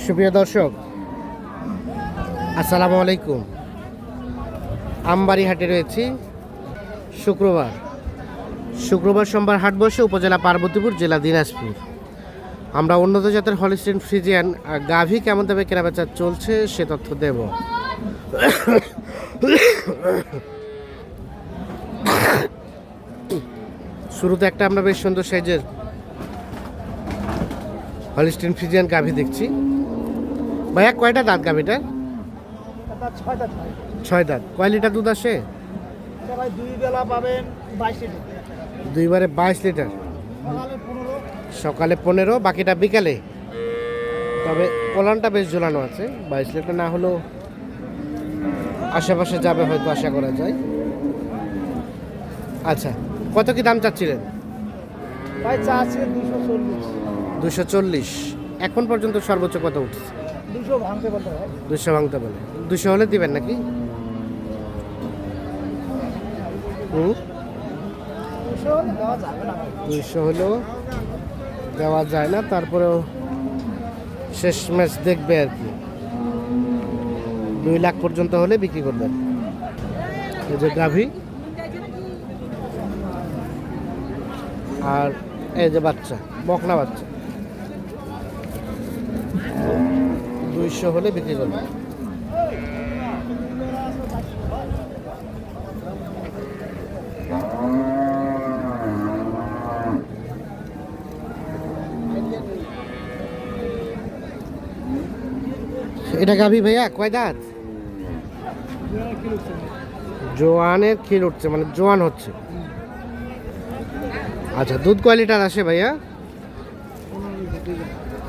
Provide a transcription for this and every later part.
সুপ্রিয় দর্শক, আসসালামু আলাইকুম। আমবাড়ি হাটে রয়েছি। শুক্রবার সোমবার হাট বসে উপজেলা পার্বতীপুর, জেলা দিনাজপুর। আমরা উন্নত জাতের হলিস্টিন ফ্রিজিয়ান গাভী কেমন দামে কেনাবেচা চলছে সে তথ্য দেব। শুরুতে একটা আমরা বেশ সুন্দর সাইজের হলিস্টিন ফ্রিজিয়ান গাভী দেখছি। ভাইয়া কয়টা দাঁত গাভীটা? 6 দাঁত। কয় লিটার দুধ আসে? দুই বেলা পাবেন 22 লিটার। দুইবারে 22 লিটার। সকালে 15, বাকিটা বিকালে। তবে পোলানটা বেশ ঝোলানো আছে। 22 লিটার না হলেও আশেপাশে যাবে হয়তো, আশা করা যায়। আচ্ছা, কত কি দাম চাচ্ছিলেন? ভাই চা আছে 240। 240। এখন পর্যন্ত সর্বোচ্চ কত উঠছে? 200 ভাঙতে বলতে ভাই। 200 ভাঙতে বলে। 200 হলে দিবেন নাকি? 200 দেওয়া যাবে না ভাই। 200 হলেও দেওয়া যায় না, তারপরেও শেষ ম্যাচ দেখবে আর কি। 2 লাখ পর্যন্ত হলে বিক্রি করবেন। এই যে গাভী, আর এই যে বাচ্চা, বকনা বাচ্চা। 200 হলে বিক্রি করবেন। এটা গাভী ভাইয়া কয় দাঁত? জোয়ানের খিল উঠছে, মানে জোয়ান হচ্ছে। আচ্ছা, দুধ কয় লিটার আসে ভাইয়া?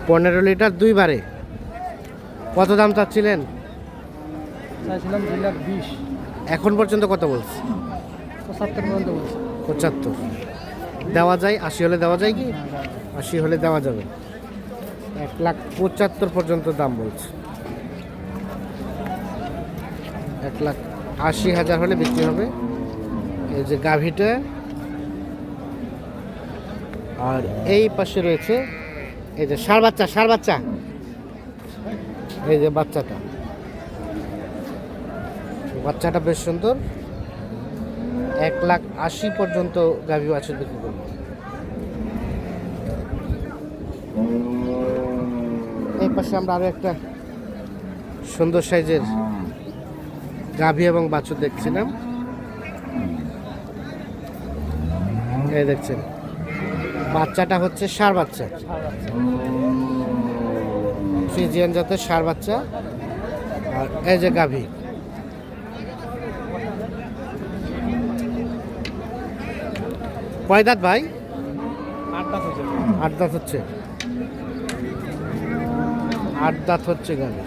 15 লিটার দুইবারে। কত দাম চাচ্ছিলেন? চাইছিলাম 2,20,000। এখন পর্যন্ত কত বলছে? 75 পর্যন্ত বলছি। 75 দেওয়া যায়? 80 হলে দেওয়া যায় কি? 80 হলে দেওয়া যাবে। 1,75,000 পর্যন্ত দাম বলছে। 1,80,000 হলে বিক্রি হবে। এই যে গাভীটা, আর এই পাশে রয়েছে এই যে ষাঁড় বাচ্চা। এই যে বাচ্চাটা বেশ সুন্দর। 1,80,000 পর্যন্ত গাভী বাছুর বিক্রি করবে। এই পাশে আমরা আরো একটা সুন্দর সাইজের গাভী এবং বাছুর দেখছিলাম। এই দেখছেন, বাচ্চাটা হচ্ছে ষাঁড় বাচ্চা, ফ্রিজিয়ান জাতের ষাঁড় বাচ্চা। আর এই যে গাভী, কয় দাঁত ভাই? 8 দাঁত হচ্ছে। 8 দাঁত হচ্ছে। 8 দাঁত হচ্ছে গাভী।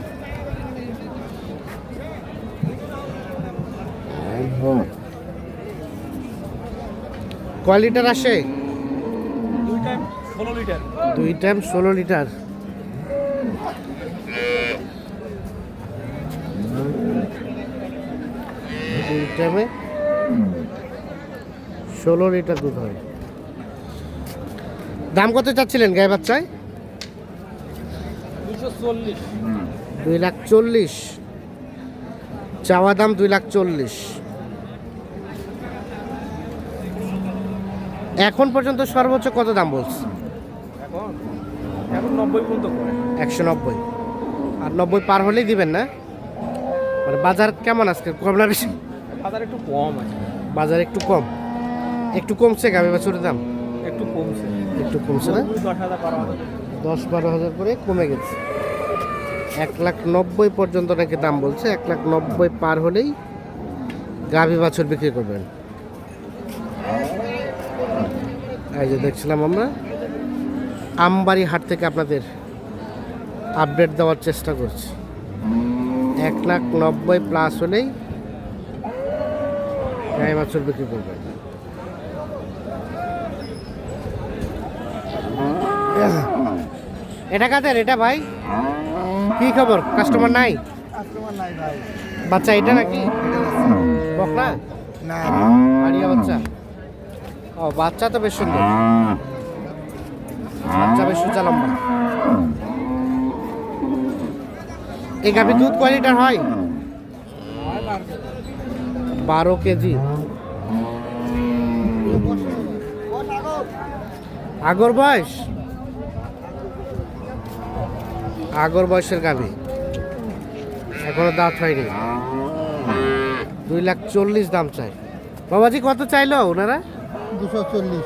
কয় লিটার আসে? 2 টাইম 16 লিটার। 2 time 16 litre. দুই টাইমে 16 লিটার দুধ হয়। দাম কত চাচ্ছিলেন গায়ে বাচ্চায়? 240। 2,40,000 চাওয়া দাম। 2,40,000 এখন পর্যন্ত সর্বোচ্চ কত দাম বলছে? এখন 90 পর্যন্ত করে। 190। আর 90 পার হলেই দিবেন না? মানে বাজার কেমন আজকে, কম না বেশি? বাজার একটু কম আছে। বাজার একটু কম, একটু কমছে গাভী বাছুরের দাম? একটু কমছে। একটু কমছে না? 10,000 12,000। 10-12 করে কমে গেছে। 1,90,000 পর্যন্ত নাকি দাম বলছে। 1,90,000 পার হলেই গাভী বাছুর বিক্রি করবেন। এই যে দেখছিলাম আমরা আমবাড়ি হাট থেকে আপনাদের আপডেট দেওয়ার চেষ্টা করছি। 1,90,000 প্লাস হলেই গায়ে বাছুর বিক্রি করবেন। এটা কাদের? এটা ভাই কি খবর? কাস্টমার নাই? কাস্টমার নাই ভাই। বাচ্চা এটা নাকি বকনা? না, আড়িয়া বাচ্চা। ও, বাচ্চা তো বেশ সুন্দর। বাচ্চা বেশ উঁচা লম্বা। এই গাভীর দুধ কয় লিটার হয়? 12 কেজি। আগর বয়স, আগর বয়সের গাভী, এখনো দাঁত হয়নি। 2,40,000 দাম চাই। বাবাজি কত চাইলো ওনারা? 240।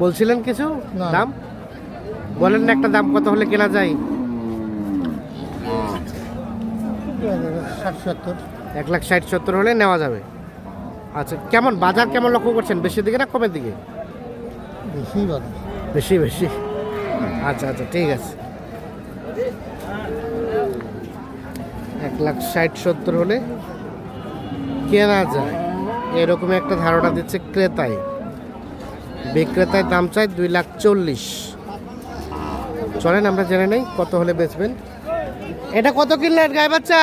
বলছিলেন কিছু না। দাম বলেন না, একটা দাম কত হলে কেনা যায়? 60-70। 1,60,70 হলে নেওয়া যাবে। আচ্ছা, কেমন বাজার কেমন লক্ষ্য করছেন? বেশি দিকে না কমের দিকে? বেশি বাজার। বেশি বেশি। আচ্ছা আচ্ছা, ঠিক আছে। 1,60,70 হলে কেনা যায়, এরকম একটা ধারণা দিচ্ছে ক্রেতায়। বিক্রেতায় দাম চাই 2,40,000। চলেন আমরা জেনে নেই কত হলে বেচবেন। এটা কত কিনলেন গাই বাচ্চা?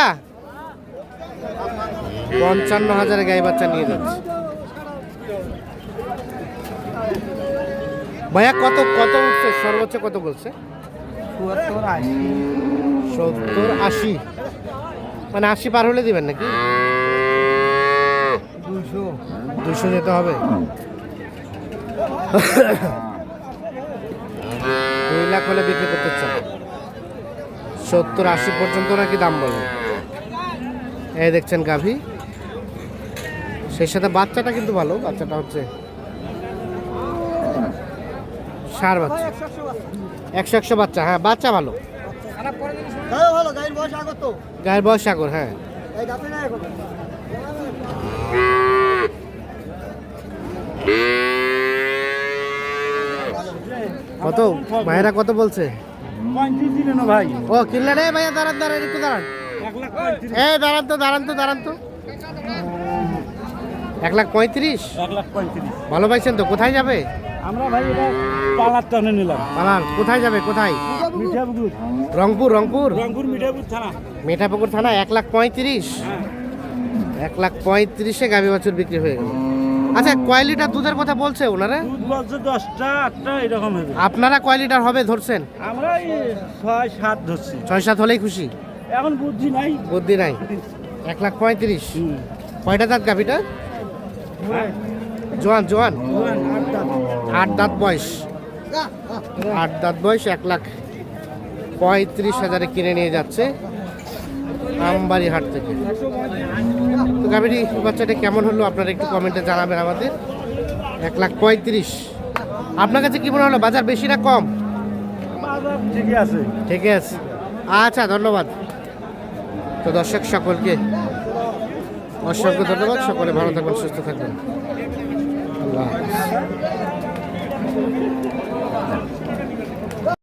55,000 গাই বাচ্চা নিয়ে যাচ্ছে। ভাইয়া কত কত উঠছে? সর্বোচ্চ কত বলছে? 70-80। মানে 80 পার হলে দিবেন নাকি? 200 যেতে হবে। 2 লাখ হলে বিক্রি করতে চান। 70-80 পর্যন্ত নাকি দাম বলে। এই দেখছেন গাভী, সেই সাথে বাচ্চাটা কিন্তু ভালো। বাচ্চাটা হচ্ছে ষাঁড় বাচ্চা, 100 বাচ্চা। হ্যাঁ, বাচ্চা ভালো, গায়ের বয়স সাগর। হ্যাঁ, কত ভাইয়েরা কত বলছে? 35 দিলেন ভাই। ও কিনলেন? রে ভাইয়া দাঁড়ান দাঁড়ান, একটু দাঁড়ান। 1,35,000। এই দাঁড়ান তো দাঁড়ান তো দাঁড়ান তো। 1,35,000 1,35,000। ভালো পাইছেন তো? কোথায় যাবে? আমরা ভাই এটা পালার টানে নিলাম। পালার কোথায় যাবে? কোথায়? মিঠাপুকুর। রংপুর। রংপুর রংপুর মিঠাপুকুর থানা। মিঠাপুকুর থানা। 1,35,000। হ্যাঁ। 1,35,000-এ গাভী বাছুর বিক্রি হয়ে গেল। আচ্ছা, কয় লিটার দুধের কথা বলছে ওনারা? দুধ বলছে 10টা 8টা এরকম হবে। আপনারা কয় লিটার হবে ধরছেন? আমরা 6-7 ধরছি। 6-7 হলেই খুশি? এখন বুদ্ধি নাই। বুদ্ধি নাই। 1,35,000। কয়টা দাঁত গাভীটা? জোয়ান জোয়ান। 8 দাঁত বয়স। 8 দাঁত বয়স। 1,35,000-এ কিনে নিয়ে যাচ্ছে আমবাড়ি হাট থেকে। তো গাভীটি বাচ্চাটা কেমন হলো আপনারা একটু কমেন্টে জানাবেন আমাদের। 1,35,000 আপনার কাছে কি মনে হলো? বাজার বেশি না কম? বাজার ঠিকই আছে। ঠিকই আছে। আচ্ছা, ধন্যবাদ। তো দর্শক সকলকে অসংখ্য ধন্যবাদ। সকলে ভালো থাকবেন, সুস্থ থাকবেন। আল্লাহ হাফেজ।